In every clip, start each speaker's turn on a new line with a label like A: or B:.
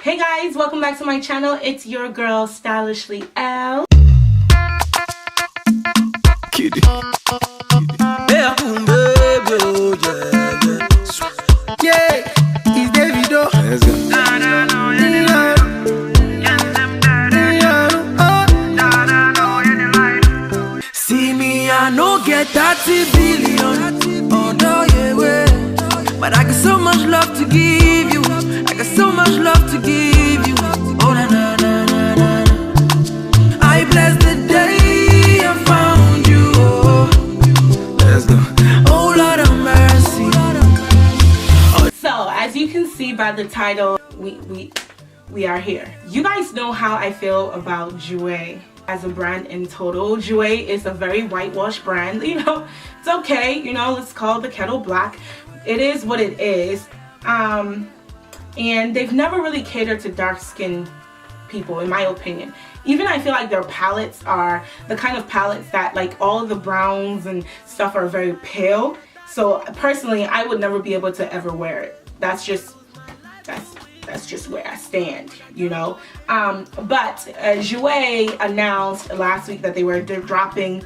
A: Hey guys, welcome back to my channel. It's your girl Stylishly L.
B: Yeah, it's Davido. Let's go. See me, I no get 30 billion. Oh no, yeah, way. But I got so much love to give you. I got so much love to give you. Oh na na na na na. I bless the day I found you. Oh, let's go. Oh Lord of mercy.
A: So as you can see by the title, we are here. You guys know how I feel about Jouer as a brand in total. Jouer is a very whitewashed brand. You know, it's okay. You know, let's call the kettle black. It is what it is. And they've never really catered to dark-skinned people, in my opinion. Even I feel like their palettes are the kind of palettes that, like, all of the browns and stuff are very pale. So personally, I would never be able to ever wear it. That's just where I stand, you know. But Jouer announced last week that they're dropping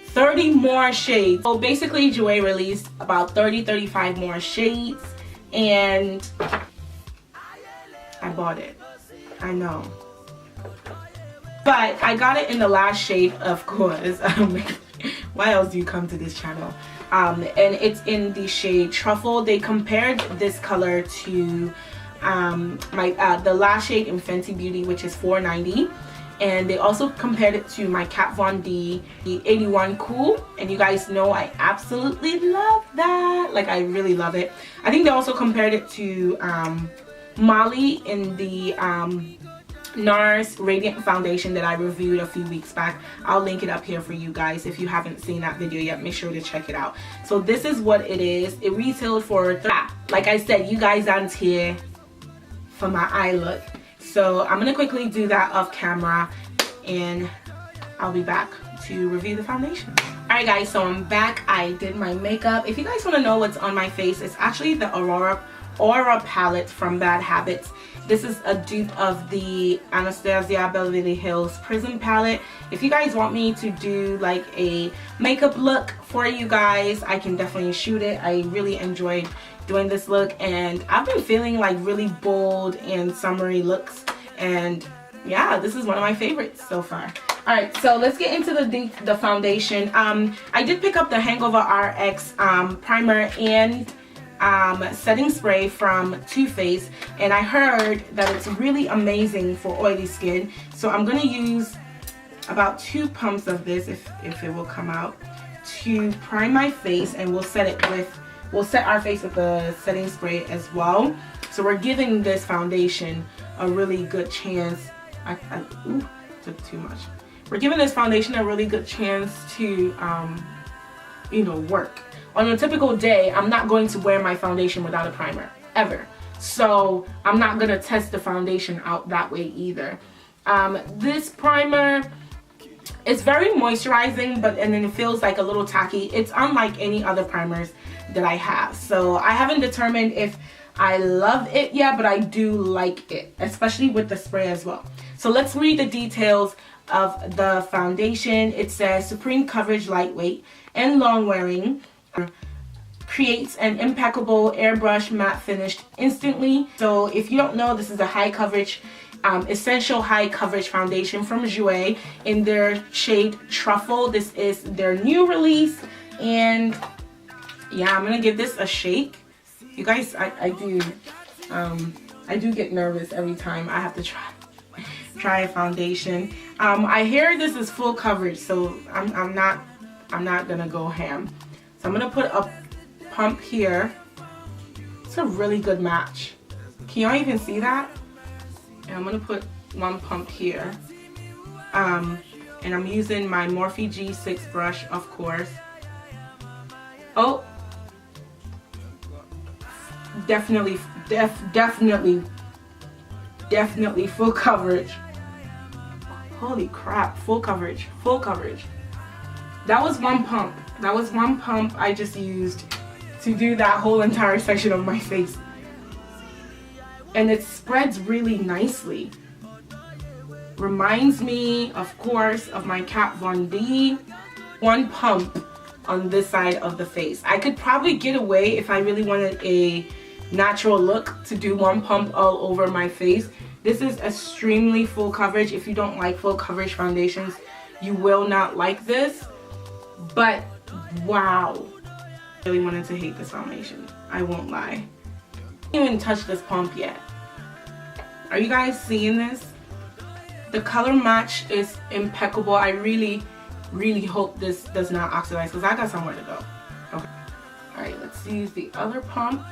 A: 30 more shades. So basically, Jouer released about 35 more shades, and I bought it. I know. But I got it in the last shade, of course. Why else do you come to this channel? And it's in the shade Truffle. They compared this color to the last shade in Fenty Beauty, which is $4.90. And they also compared it to my Kat Von D, the 81 Cool. And you guys know I absolutely love that. Like, I really love it. I think they also compared it to Molly in the NARS Radiant Foundation that I reviewed a few weeks back. I'll link it up here for you guys. If you haven't seen that video yet, make sure to check it out. So this is what it is. It retailed for like I said, you guys aren't here for my eye look. So I'm gonna quickly do that off camera and I'll be back to review the foundation. Alright guys, so I'm back. I did my makeup. If you guys want to know what's on my face, it's actually the Aura palette from Bad Habits. This is a dupe of the Anastasia Beverly Hills Prism palette. If you guys want me to do like a makeup look for you guys, I can definitely shoot it. I really enjoyed doing this look, and I've been feeling like really bold and summery looks, and yeah, this is one of my favorites so far. Alright, so let's get into the foundation. I did pick up the Hangover RX primer and setting spray from Too Faced, and I heard that it's really amazing for oily skin. So I'm gonna use about 2 pumps of this, if it will come out, to prime my face, and we'll set our face with the setting spray as well. So we're giving this foundation a really good chance. Ooh, took too much. We're giving this foundation a really good chance to you know, work. On a typical day, I'm not going to wear my foundation without a primer, ever. So I'm not going to test the foundation out that way either. This primer is very moisturizing, and then it feels like a little tacky. It's unlike any other primers that I have. So I haven't determined if I love it yet, but I do like it, especially with the spray as well. So let's read the details of the foundation. It says supreme coverage, lightweight and long wearing, creates an impeccable airbrush matte finish instantly. So if you don't know, this is a high coverage essential high coverage foundation from Jouer in their shade Truffle. This is their new release, and yeah, I'm gonna give this a shake. You guys, I do get nervous every time I have to try a foundation. I hear this is full coverage, so I'm not gonna go ham. So I'm gonna put a pump here. It's a really good match. Can y'all even see that? And I'm gonna put 1 pump here. And I'm using my Morphe G6 brush, of course. Oh, definitely full coverage. Holy crap, full coverage. That was 1 pump. That was 1 pump I just used to do that whole entire section of my face. and it spreads really nicely. Reminds me, of course, of my Kat Von D. One pump on this side of the face. I could probably get away if I really wanted a natural look to do one pump all over my face. This is extremely full coverage. If you don't like full coverage foundations, you will not like this. But wow, I really wanted to hate this foundation. I won't lie. I haven't even touched this pump yet. Are you guys seeing this? The color match is impeccable. I really hope this does not oxidize because I got somewhere to go. Okay. Alright, let's use the other pump.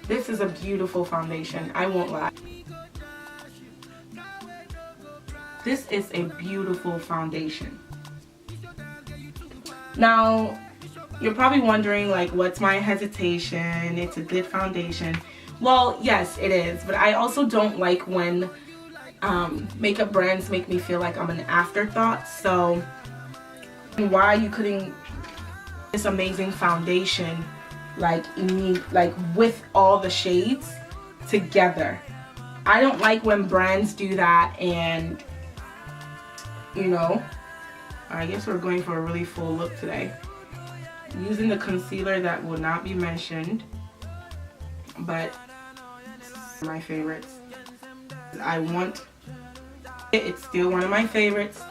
A: This is a beautiful foundation, I won't lie. This is a beautiful foundation. Now, you're probably wondering, like, what's my hesitation? It's a good foundation. Well, yes, it is, but I also don't like when makeup brands make me feel like I'm an afterthought. So why you couldn't this amazing foundation like with all the shades together? I don't like when brands do that, and you know, I guess we're going for a really full look today. Using the concealer that will not be mentioned, but my favorites. It's still one of my favorites,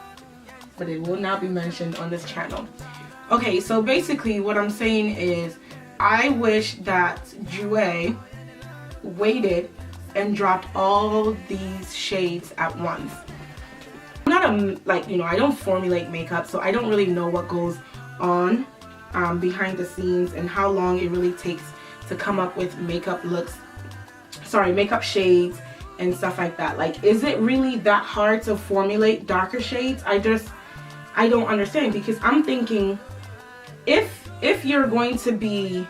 A: but it will not be mentioned on this channel. Okay, so basically what I'm saying is I wish that Jouer waited and dropped all these shades at once. I'm not like, you know, I don't formulate makeup, so I don't really know what goes on behind the scenes and how long it really takes to come up with makeup looks, makeup shades and stuff like that. Like, is it really that hard to formulate darker shades? I don't understand, because I'm thinking if you're going to be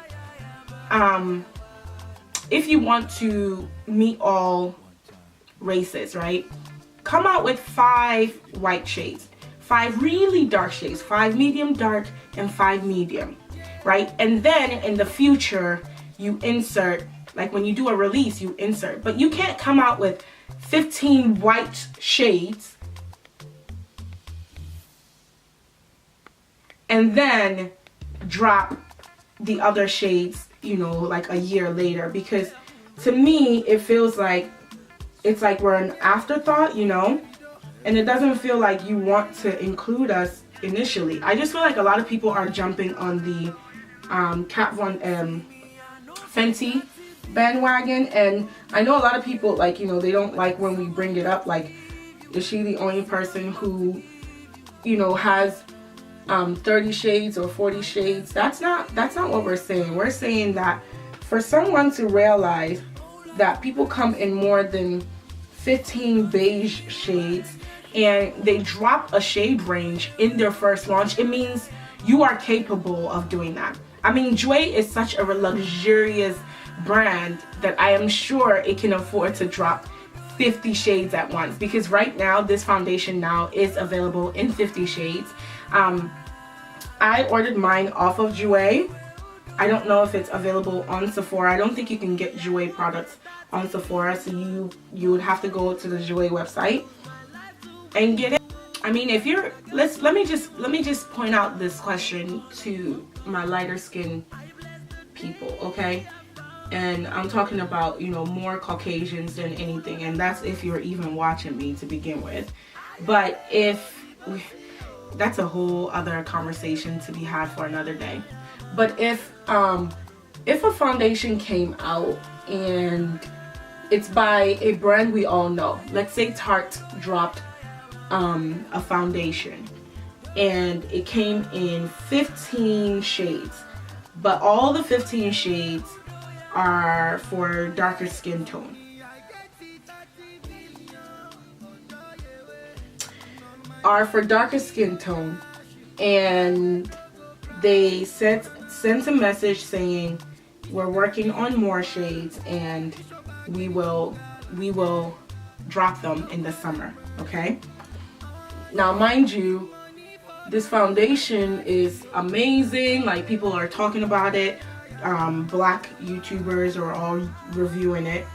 A: if you want to meet all races, right, come out with 5 white shades, 5 really dark shades, 5 medium dark and 5 medium, right? And then in the future you insert, like when you do a release, you insert. But you can't come out with 15 white shades and then drop the other shades, you know, like a year later, because to me it feels like it's like we're an afterthought, you know, and it doesn't feel like you want to include us initially. I just feel like a lot of people are jumping on the Kat Von Fenty bandwagon, and I know a lot of people, like, you know, they don't like when we bring it up, like, is she the only person who, you know, has 30 shades or 40 shades? That's not what we're saying. We're saying that for someone to realize that people come in more than 15 beige shades and they drop a shade range in their first launch, it means you are capable of doing that. I mean, Jouer is such a luxurious brand that I am sure it can afford to drop 50 shades at once, because right now this foundation now is available in 50 shades. I ordered mine off of Jouer. I don't know if it's available on Sephora. I don't think you can get Jouer products on Sephora, so you would have to go to the Jouer website and get it. I mean, if you're, let me just point out this question to my lighter skin people, okay? And I'm talking about, you know, more Caucasians than anything, and that's if you're even watching me to begin with. But that's a whole other conversation to be had for another day. But if a foundation came out and it's by a brand we all know, let's say Tarte dropped a foundation and it came in 15 shades, but all the 15 shades are for darker skin tone. And they sent a message saying we're working on more shades and we will drop them in the summer. Okay, now mind you, this foundation is amazing. Like, people are talking about it. Black YouTubers are all reviewing it.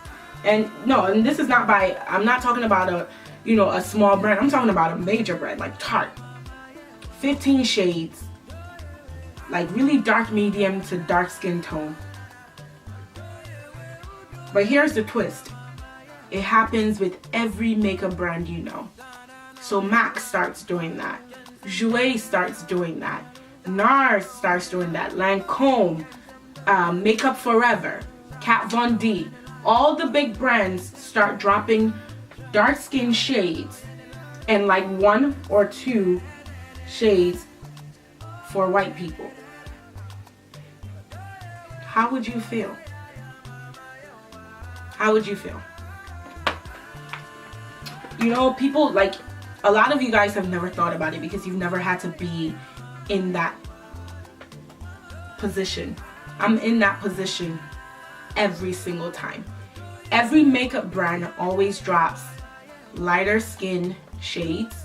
A: And no, and this is not by, I'm not talking about a, you know, a small brand. I'm talking about a major brand like Tarte. 15 shades, like really dark medium to dark skin tone. But here's the twist. It happens with every makeup brand you know. So MAC starts doing that. Jouer starts doing that. NARS starts doing that. Lancome, Makeup Forever, Kat Von D. All the big brands start dropping dark skin shades and like 1 or 2 shades for white people. How would you feel? How would you feel? You know, people, like, a lot of you guys have never thought about it because you've never had to be in that position. I'm in that position every single time. Every makeup brand always drops lighter skin shades,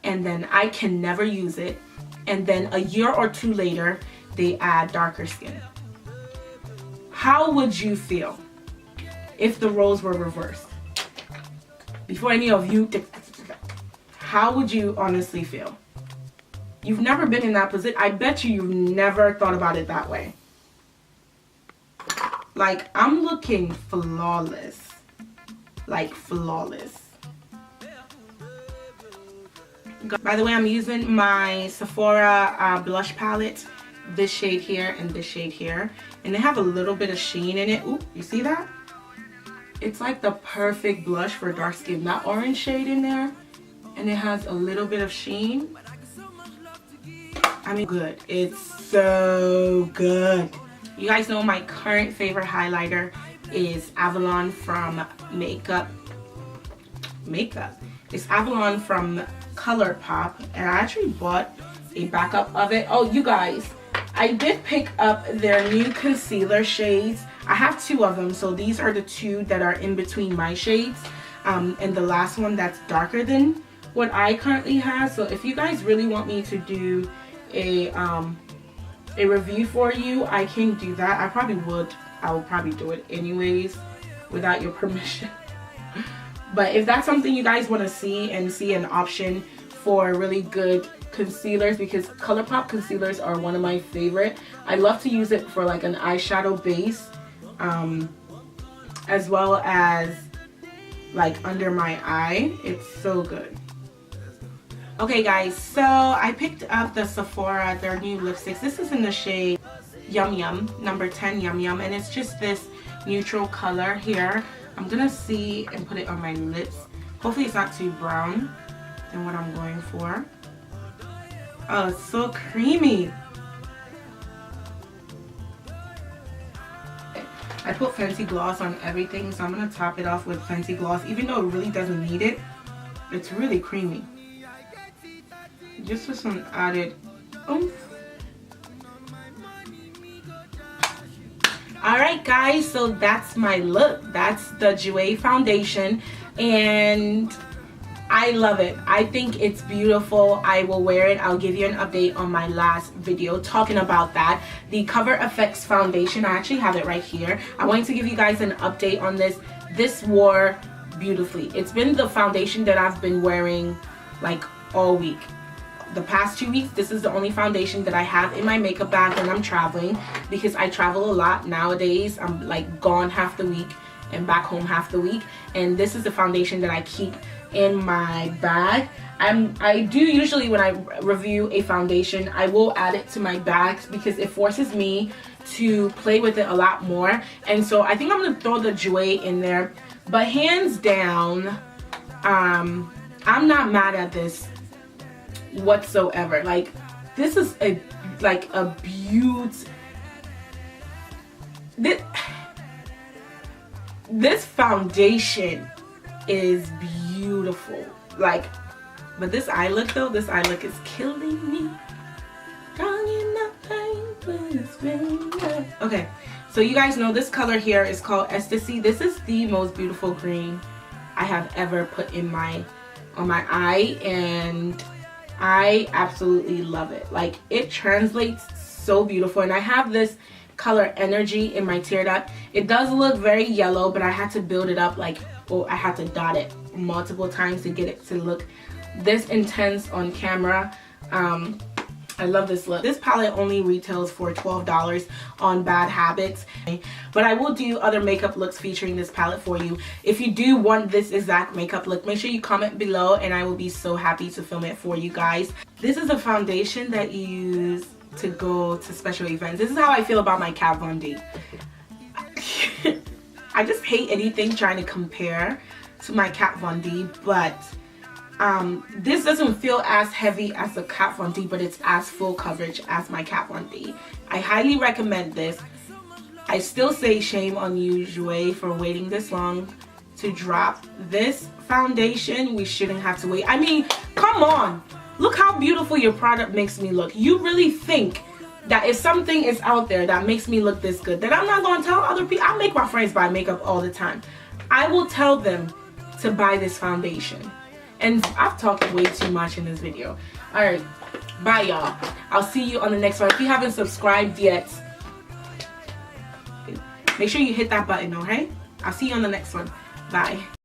A: and then I can never use it, and then a year or 2 later they add darker skin. How would you feel if the roles were reversed? Before any of you, how would you honestly feel? You've never been in that position. I bet you've never thought about it that way. Like, I'm looking flawless. Like, flawless. By the way, I'm using my Sephora blush palette. This shade here and this shade here. And they have a little bit of sheen in it. Ooh, you see that? It's like the perfect blush for dark skin. That orange shade in there. And it has a little bit of sheen. I mean, good. It's so good. You guys know my current favorite highlighter is Avalon from Makeup. It's Avalon from ColourPop, and I actually bought a backup of it. Oh, you guys, I did pick up their new concealer shades. I have 2 of them, so these are the 2 that are in between my shades, and the last one that's darker than what I currently have. So if you guys really want me to do a review for you, I can do that. I probably would. I will probably do it anyways without your permission. But if that's something you guys want to see and see an option for really good concealers, because ColourPop concealers are one of my favorite. I love to use it for like an eyeshadow base, as well as like under my eye. It's so good. Okay guys, so I picked up the Sephora, their new lipsticks. This is in the shade Yum Yum, number 10 Yum Yum, and it's just this neutral color here. I'm gonna see and put it on my lips. Hopefully it's not too brown than what I'm going for. Oh, it's so creamy. I put Fenty Gloss on everything, so I'm gonna top it off with Fenty Gloss. Even though it really doesn't need it, it's really creamy. Just for some added oomph. Alright guys, so that's my look. That's the Jouer foundation, and I love it. I think it's beautiful. I will wear it. I'll give you an update on my last video talking about that. The Cover FX foundation, I actually have it right here. I wanted to give you guys an update on this. This wore beautifully. It's been the foundation that I've been wearing like all week. The past 2 weeks, this is the only foundation that I have in my makeup bag when I'm traveling, because I travel a lot nowadays. I'm like gone half the week and back home half the week, and this is the foundation that I keep in my bag. I do usually, when I review a foundation, I will add it to my bags because it forces me to play with it a lot more. And so I think I'm gonna throw the Jouer in there, but hands down, I'm not mad at this whatsoever. Like, this is a beaut. This foundation is beautiful. Like, but this eye look though, this eye look is killing me. Okay, so you guys know this color here is called Ecstasy. This is the most beautiful green I have ever put in on my eye, and I absolutely love it. Like, it translates so beautiful. And I have this color Energy in my tear duct. It does look very yellow, but I had to build it up, like, or I had to dot it multiple times to get it to look this intense on camera. I love this look. This palette only retails for $12 on Bad Habits, but I will do other makeup looks featuring this palette for you. If you do want this exact makeup look, make sure you comment below and I will be so happy to film it for you guys. This is a foundation that you use to go to special events. This is how I feel about my Kat Von D. I just hate anything trying to compare to my Kat Von D, but this doesn't feel as heavy as the Kat Von D, but it's as full coverage as my Kat Von D. I highly recommend this. I still say shame on you, Jouer, for waiting this long to drop this foundation. We shouldn't have to wait. I mean, come on. Look how beautiful your product makes me look. You really think that if something is out there that makes me look this good, that I'm not going to tell other people? I make my friends buy makeup all the time. I will tell them to buy this foundation. And I've talked way too much in this video. Alright, bye y'all. I'll see you on the next one. If you haven't subscribed yet, make sure you hit that button, okay? I'll see you on the next one. Bye.